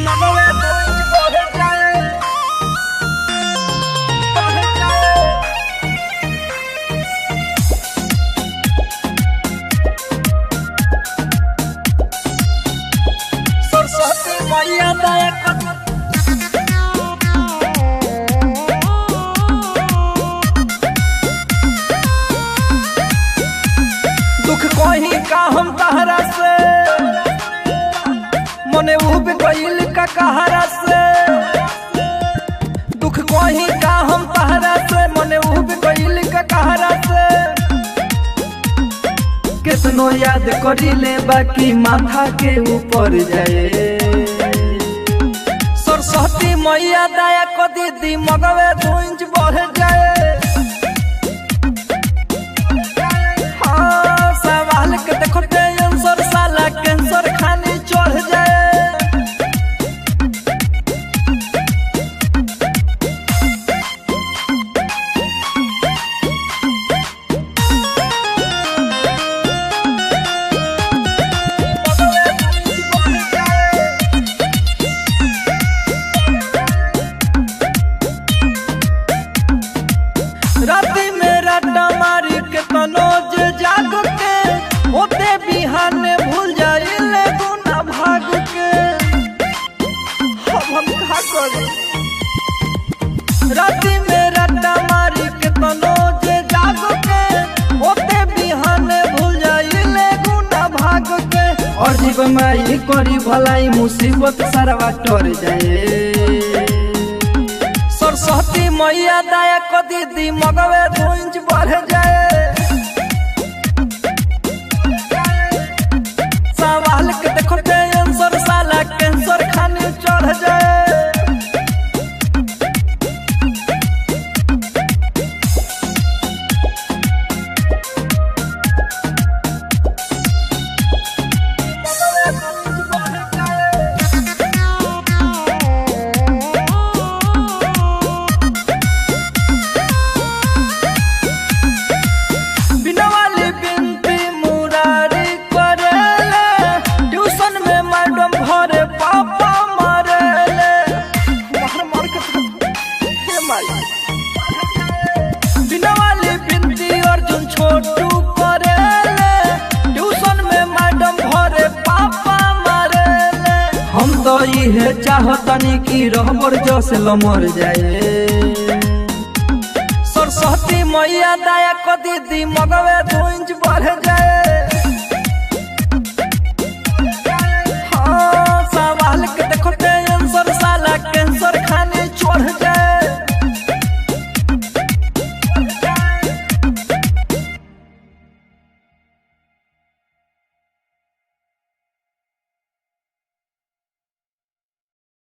मगवे तो बढ़ जाए सरस्वती मैया दया कर दुख कोही का हम तहरा से मने उब गइल का कहरा से दुख कोही का हम तहरा से मने उब गइल का कहरा से कितनो याद करिले बाकी माथा के ऊपर जाए सरस्वती मैया दया को दीदी मगवे 2 इंच बढ़ जाए कैंसर खाने चढ़ जाए राती में रट्टा मारी के तनोज जाग के होते बिहाने भूल जाइले गुना भाग के हम का करें राती में रट्टा मारी के तनोज जाग के होते बिहाने भूल जाइले गुना भाग के और जीव माई करी भलाई मुसीबत सरवा टोर जाए सरस्वती मैया दया को दीदी मगवे 2 इंच बढ़ जाए सवाल के देखो आंसर साला कैंसर खाने चढ़ जाए बिना वाली बिंदी अर्जुन छोटू करेले ट्यूशन में मैडम भरे पापा मारेले हम तो ये चाहतनी कि रहबर जस लमर जाए सरस्वती मैया दया को दीदी मगवे 2 इंच बढ़ जाए।